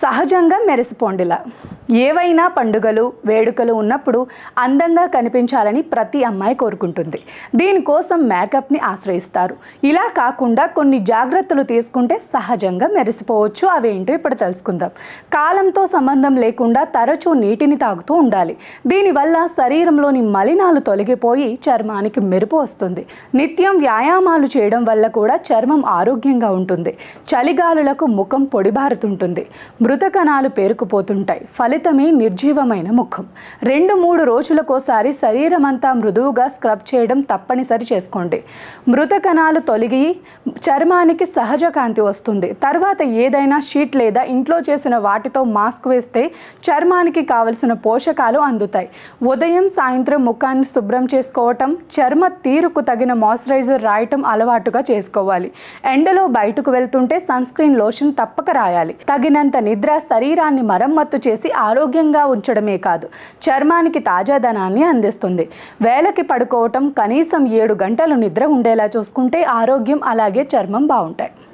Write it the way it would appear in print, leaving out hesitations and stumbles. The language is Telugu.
సహజంగా మెరిసిపోండిలా. ఏవైనా పండుగలు వేడుకలు ఉన్నప్పుడు అందంగా కనిపించాలని ప్రతి అమ్మాయి కోరుకుంటుంది. దీనికోసం మేకప్ని ఆశ్రయిస్తారు. ఇలా కాకుండా కొన్ని జాగ్రత్తలు తీసుకుంటే సహజంగా మెరిసిపోవచ్చు. అవేంటో ఇప్పుడు తెలుసుకుందాం. కాలంతో సంబంధం లేకుండా తరచూ నీటిని తాగుతూ ఉండాలి. దీనివల్ల శరీరంలోని మలినాలు తొలగిపోయి చర్మానికి మెరుపు వస్తుంది. నిత్యం వ్యాయామాలు చేయడం వల్ల కూడా చర్మం ఆరోగ్యంగా ఉంటుంది. చలిగాలులకు ముఖం పొడిబారుతుంటుంది. మృత కణాలు పేరుకుపోతుంటాయి. ఫలితమే నిర్జీవమైన ముఖం. 2-3 రోజులకోసారి శరీరం అంతా మృదువుగా స్క్రబ్ చేయడం తప్పనిసరి చేసుకోండి. మృత కణాలు తొలగి చర్మానికి సహజ కాంతి వస్తుంది. తర్వాత ఏదైనా షీట్ లేదా ఇంట్లో చేసిన వాటితో మాస్క్ వేస్తే చర్మానికి కావలసిన పోషకాలు అందుతాయి. ఉదయం సాయంత్రం ముఖాన్ని శుభ్రం చేసుకోవటం, చర్మ తీరుకు తగిన మాయిశ్చరైజర్ రాయటం అలవాటుగా చేసుకోవాలి. ఎండలో బయటకు వెళ్తుంటే సన్ స్క్రీన్ లోషన్ తప్పక రాయాలి. తగినంత నిద్ర శరీరాన్ని మరమ్మత్తు చేసి ఆరోగ్యంగా ఉంచడమే కాదు, చర్మానికి తాజాదనాన్ని అందిస్తుంది. వేళకి పడుకోవటం, కనీసం 7 గంటలు నిద్ర ఉండేలా చూసుకుంటే ఆరోగ్యం అలాగే చర్మం బాగుంటాయి.